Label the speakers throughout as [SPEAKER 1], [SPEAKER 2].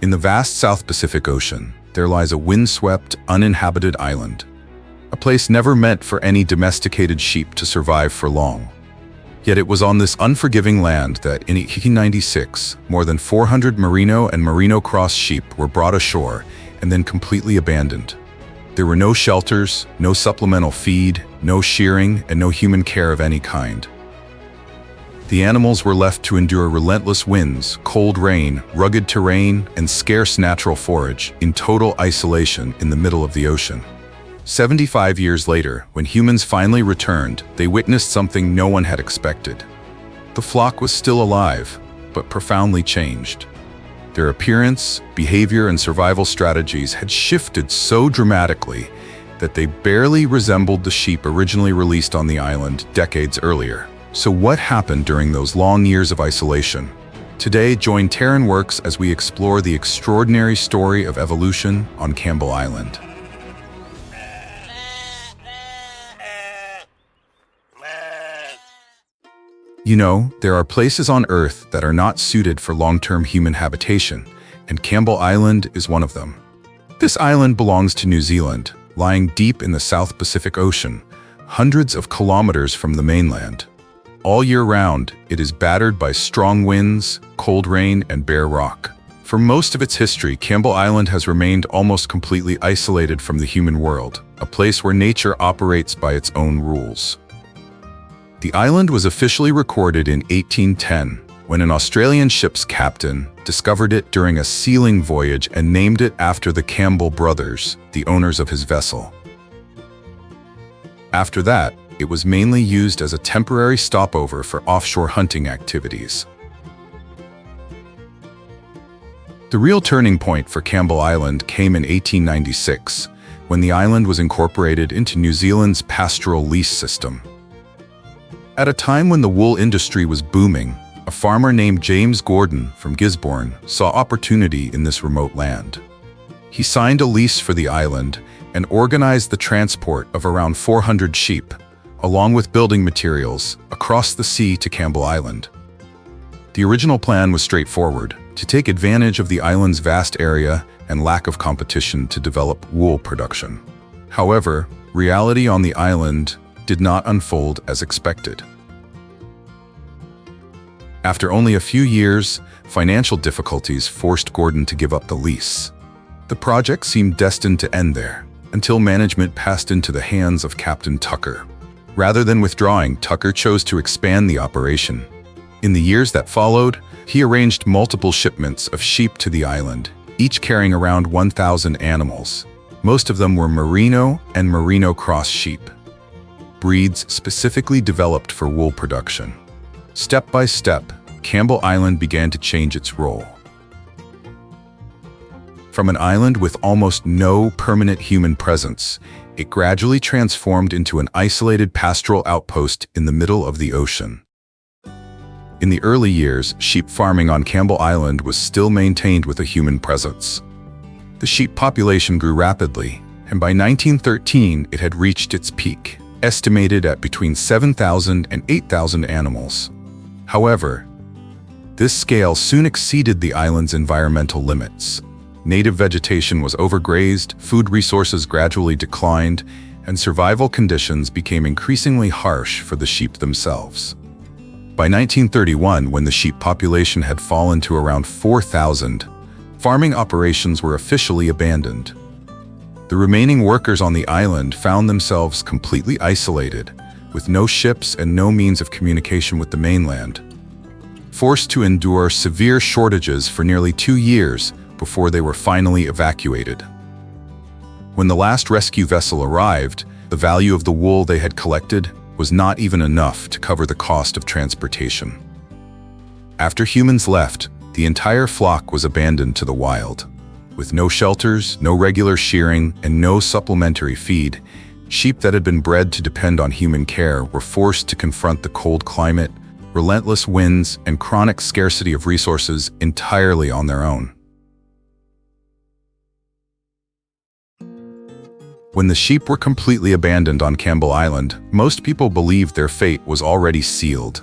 [SPEAKER 1] In the vast South Pacific Ocean, there lies a windswept, uninhabited island, a place never meant for any domesticated sheep to survive for long. Yet it was on this unforgiving land that, in 1896, more than 400 Merino and Merino cross sheep were brought ashore and then completely abandoned. There were no shelters, no supplemental feed, no shearing, and no human care of any kind. The animals were left to endure relentless winds, cold rain, rugged terrain, and scarce natural forage in total isolation in the middle of the ocean. 75 years later, when humans finally returned, they witnessed something no one had expected. The flock was still alive, but profoundly changed. Their appearance, behavior, and survival strategies had shifted so dramatically that they barely resembled the sheep originally released on the island decades earlier. So what happened during those long years of isolation? Today, join Terran Works as we explore the extraordinary story of evolution on Campbell Island. You know, there are places on Earth that are not suited for long-term human habitation, and Campbell Island is one of them. This island belongs to New Zealand, lying deep in the South Pacific Ocean, hundreds of kilometers from the mainland. All year round, it is battered by strong winds, cold rain, and bare rock. For most of its history, Campbell Island has remained almost completely isolated from the human world, a place where nature operates by its own rules. The island was officially recorded in 1810, when an Australian ship's captain discovered it during a sealing voyage and named it after the Campbell brothers, the owners of his vessel. After that, it was mainly used as a temporary stopover for offshore hunting activities. The real turning point for Campbell Island came in 1896, when the island was incorporated into New Zealand's pastoral lease system. At a time when the wool industry was booming, a farmer named James Gordon from Gisborne saw opportunity in this remote land. He signed a lease for the island and organized the transport of around 400 sheep, along with building materials, across the sea to Campbell Island. The original plan was straightforward: to take advantage of the island's vast area and lack of competition to develop wool production. However, reality on the island did not unfold as expected. After only a few years, financial difficulties forced Gordon to give up the lease. The project seemed destined to end there, until management passed into the hands of Captain Tucker. Rather than withdrawing, Tucker chose to expand the operation. In the years that followed, he arranged multiple shipments of sheep to the island, each carrying around 1,000 animals. Most of them were Merino and Merino cross sheep, breeds specifically developed for wool production. Step by step, Campbell Island began to change its role. From an island with almost no permanent human presence, it gradually transformed into an isolated pastoral outpost in the middle of the ocean. In the early years, sheep farming on Campbell Island was still maintained with a human presence. The sheep population grew rapidly, and by 1913 it had reached its peak, estimated at between 7,000 and 8,000 animals. However, this scale soon exceeded the island's environmental limits. Native vegetation was overgrazed, food resources gradually declined, and survival conditions became increasingly harsh for the sheep themselves. By 1931, when the sheep population had fallen to around 4,000, farming operations were officially abandoned. The remaining workers on the island found themselves completely isolated, with no ships and no means of communication with the mainland. Forced to endure severe shortages for nearly 2 years before they were finally evacuated. When the last rescue vessel arrived, the value of the wool they had collected was not even enough to cover the cost of transportation. After humans left, the entire flock was abandoned to the wild. With no shelters, no regular shearing, and no supplementary feed, sheep that had been bred to depend on human care were forced to confront the cold climate, relentless winds, and chronic scarcity of resources entirely on their own. When the sheep were completely abandoned on Campbell Island, most people believed their fate was already sealed.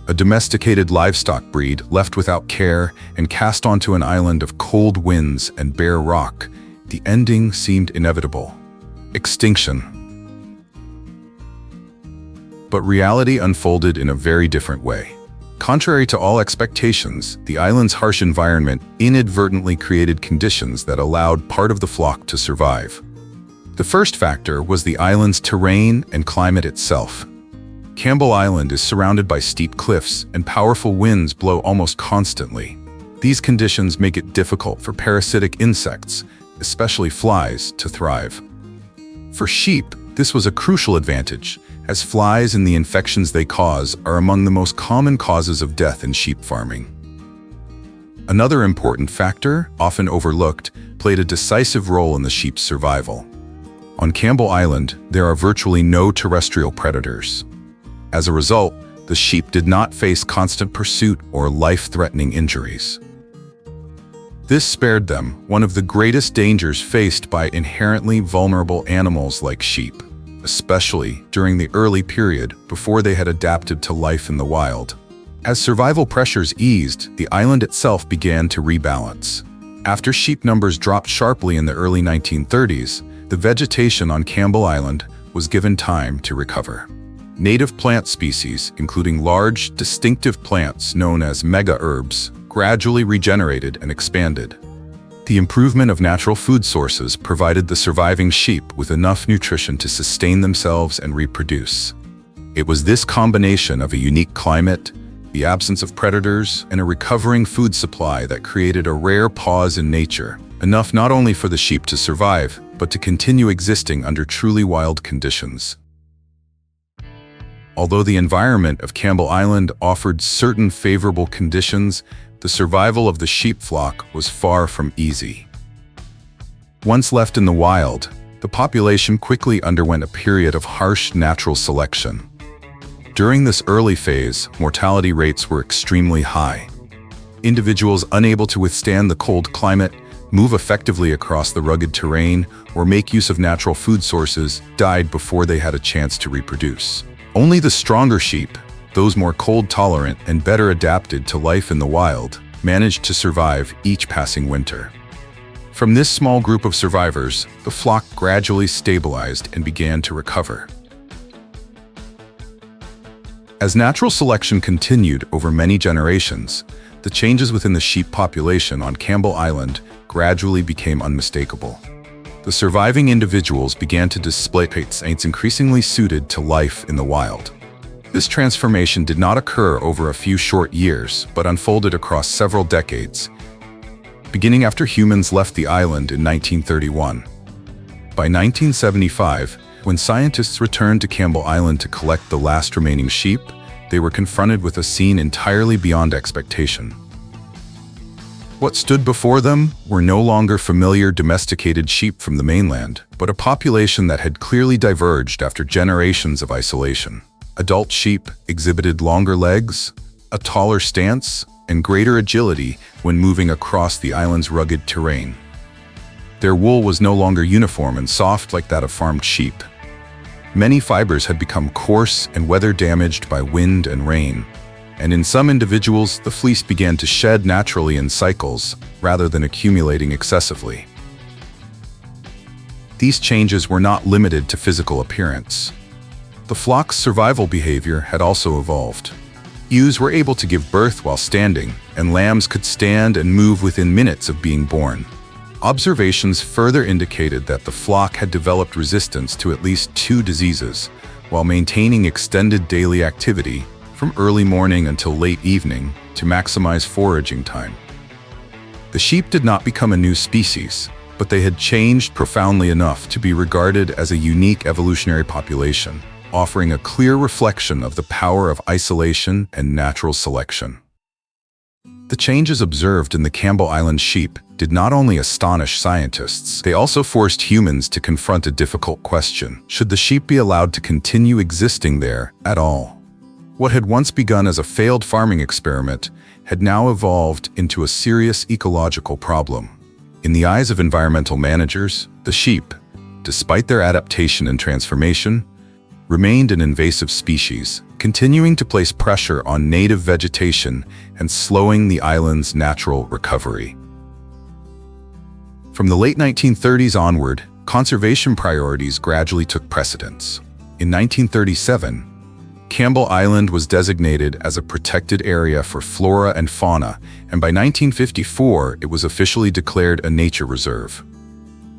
[SPEAKER 1] a domesticated livestock breed left without care and cast onto an island of cold winds and bare rock. The ending seemed inevitable: extinction. But reality unfolded in a very different way. Contrary to all expectations, the island's harsh environment inadvertently created conditions that allowed part of the flock to survive. The first factor was the island's terrain and climate itself. Campbell Island is surrounded by steep cliffs and powerful winds blow almost constantly. These conditions make it difficult for parasitic insects, especially flies, to thrive. For sheep, this was a crucial advantage, as flies and the infections they cause are among the most common causes of death in sheep farming. Another important factor, often overlooked, played a decisive role in the sheep's survival. On Campbell Island, there are virtually no terrestrial predators. As a result, the sheep did not face constant pursuit or life-threatening injuries. This spared them one of the greatest dangers faced by inherently vulnerable animals like sheep, especially during the early period before they had adapted to life in the wild. As survival pressures eased, the island itself began to rebalance. After sheep numbers dropped sharply in the early 1930s, the vegetation on Campbell Island was given time to recover. Native plant species, including large, distinctive plants known as mega-herbs, gradually regenerated and expanded. The improvement of natural food sources provided the surviving sheep with enough nutrition to sustain themselves and reproduce. It was this combination of a unique climate, the absence of predators, and a recovering food supply that created a rare pause in nature, enough not only for the sheep to survive, but to continue existing under truly wild conditions. Although the environment of Campbell Island offered certain favorable conditions, the survival of the sheep flock was far from easy. Once left in the wild, the population quickly underwent a period of harsh natural selection. During this early phase, mortality rates were extremely high. Individuals unable to withstand the cold climate, move effectively across the rugged terrain, or make use of natural food sources died before they had a chance to reproduce. Only the stronger sheep, those more cold-tolerant and better adapted to life in the wild, managed to survive each passing winter. From this small group of survivors, the flock gradually stabilized and began to recover. As natural selection continued over many generations, the changes within the sheep population on Campbell Island gradually became unmistakable. The surviving individuals began to display traits increasingly suited to life in the wild. This transformation did not occur over a few short years, but unfolded across several decades, beginning after humans left the island in 1931. By 1975, when scientists returned to Campbell Island to collect the last remaining sheep, they were confronted with a scene entirely beyond expectation. What stood before them were no longer familiar domesticated sheep from the mainland, but a population that had clearly diverged after generations of isolation. Adult sheep exhibited longer legs, a taller stance, and greater agility when moving across the island's rugged terrain. Their wool was no longer uniform and soft like that of farmed sheep. Many fibers had become coarse and weather-damaged by wind and rain, and in some individuals, the fleece began to shed naturally in cycles rather than accumulating excessively. These changes were not limited to physical appearance. The flock's survival behavior had also evolved. Ewes were able to give birth while standing, and lambs could stand and move within minutes of being born. Observations further indicated that the flock had developed resistance to at least 2 diseases, while maintaining extended daily activity from early morning until late evening to maximize foraging time. The sheep did not become a new species, but they had changed profoundly enough to be regarded as a unique evolutionary population, offering a clear reflection of the power of isolation and natural selection. The changes observed in the Campbell Island sheep did not only astonish scientists, they also forced humans to confront a difficult question: should the sheep be allowed to continue existing there at all? What had once begun as a failed farming experiment had now evolved into a serious ecological problem. In the eyes of environmental managers, the sheep, despite their adaptation and transformation, remained an invasive species, continuing to place pressure on native vegetation and slowing the island's natural recovery. From the late 1930s onward, conservation priorities gradually took precedence. In 1937, Campbell Island was designated as a protected area for flora and fauna, and by 1954 it was officially declared a nature reserve.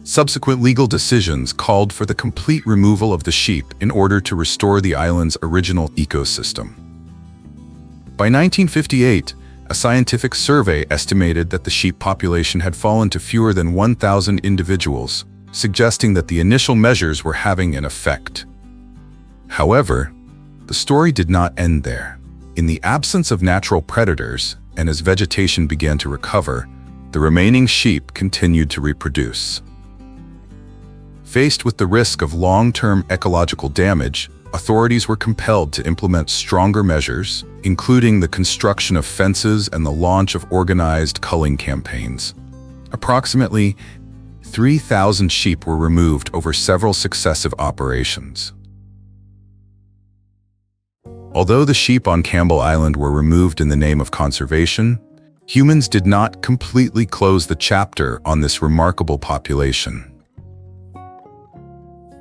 [SPEAKER 1] Subsequent legal decisions called for the complete removal of the sheep in order to restore the island's original ecosystem. By 1958, a scientific survey estimated that the sheep population had fallen to fewer than 1,000 individuals, suggesting that the initial measures were having an effect. However, the story did not end there. In the absence of natural predators, and as vegetation began to recover, the remaining sheep continued to reproduce. Faced with the risk of long-term ecological damage, authorities were compelled to implement stronger measures, including the construction of fences and the launch of organized culling campaigns. Approximately 3,000 sheep were removed over several successive operations. Although the sheep on Campbell Island were removed in the name of conservation, humans did not completely close the chapter on this remarkable population.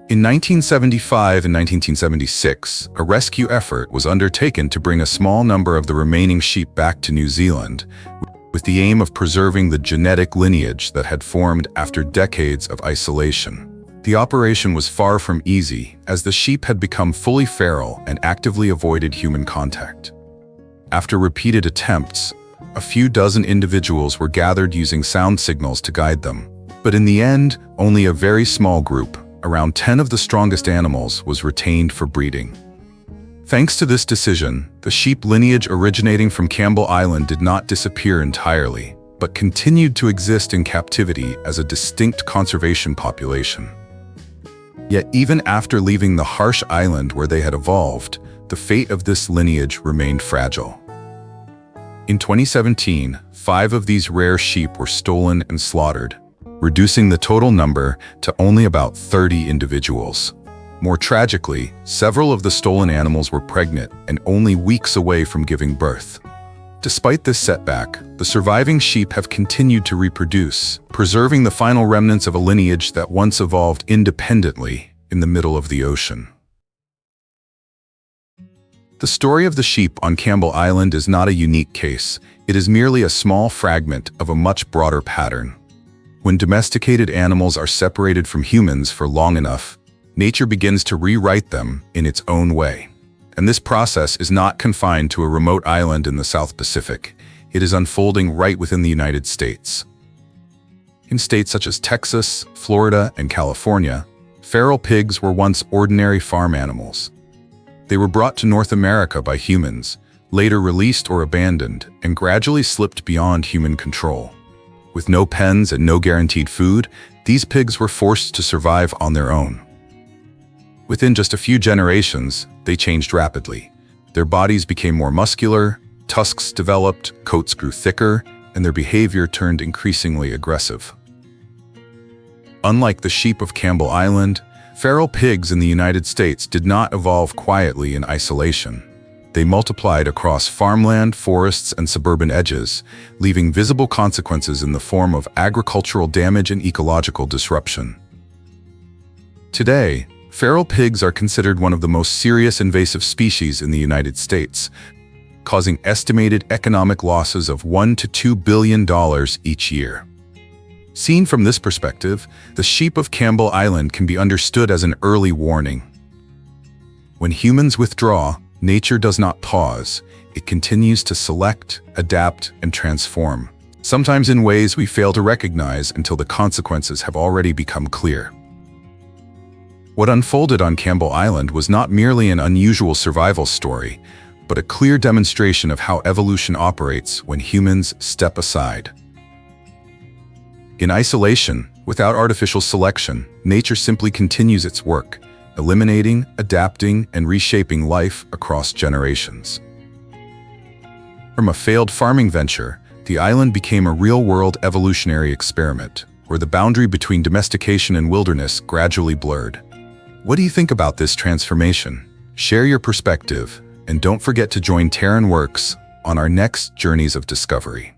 [SPEAKER 1] In 1975 and 1976, a rescue effort was undertaken to bring a small number of the remaining sheep back to New Zealand, with the aim of preserving the genetic lineage that had formed after decades of isolation. The operation was far from easy, as the sheep had become fully feral and actively avoided human contact. After repeated attempts, a few dozen individuals were gathered using sound signals to guide them, but in the end, only a very small group, around 10 of the strongest animals, was retained for breeding. Thanks to this decision, the sheep lineage originating from Campbell Island did not disappear entirely, but continued to exist in captivity as a distinct conservation population. Yet even after leaving the harsh island where they had evolved, the fate of this lineage remained fragile. In 2017, 5 of these rare sheep were stolen and slaughtered, reducing the total number to only about 30 individuals. More tragically, several of the stolen animals were pregnant and only weeks away from giving birth. Despite this setback, the surviving sheep have continued to reproduce, preserving the final remnants of a lineage that once evolved independently in the middle of the ocean. The story of the sheep on Campbell Island is not a unique case. It is merely a small fragment of a much broader pattern. When domesticated animals are separated from humans for long enough, nature begins to rewrite them in its own way. And this process is not confined to a remote island in the South Pacific. It is unfolding right within the United States. In states such as Texas, Florida, and California, feral pigs were once ordinary farm animals. They were brought to North America by humans, later released or abandoned, and gradually slipped beyond human control. With no pens and no guaranteed food, these pigs were forced to survive on their own. Within just a few generations, they changed rapidly. Their bodies became more muscular, tusks developed, coats grew thicker, and their behavior turned increasingly aggressive. Unlike the sheep of Campbell Island, feral pigs in the United States did not evolve quietly in isolation. They multiplied across farmland, forests, and suburban edges, leaving visible consequences in the form of agricultural damage and ecological disruption. Today, feral pigs are considered one of the most serious invasive species in the United States, causing estimated economic losses of $1 to $2 billion each year. Seen from this perspective, the sheep of Campbell Island can be understood as an early warning. When humans withdraw, nature does not pause. It continues to select, adapt, and transform, sometimes in ways we fail to recognize until the consequences have already become clear. What unfolded on Campbell Island was not merely an unusual survival story, but a clear demonstration of how evolution operates when humans step aside. In isolation, without artificial selection, nature simply continues its work, eliminating, adapting, and reshaping life across generations. From a failed farming venture, the island became a real-world evolutionary experiment, where the boundary between domestication and wilderness gradually blurred. What do you think about this transformation? Share your perspective, and don't forget to join Terran Works on our next journeys of discovery.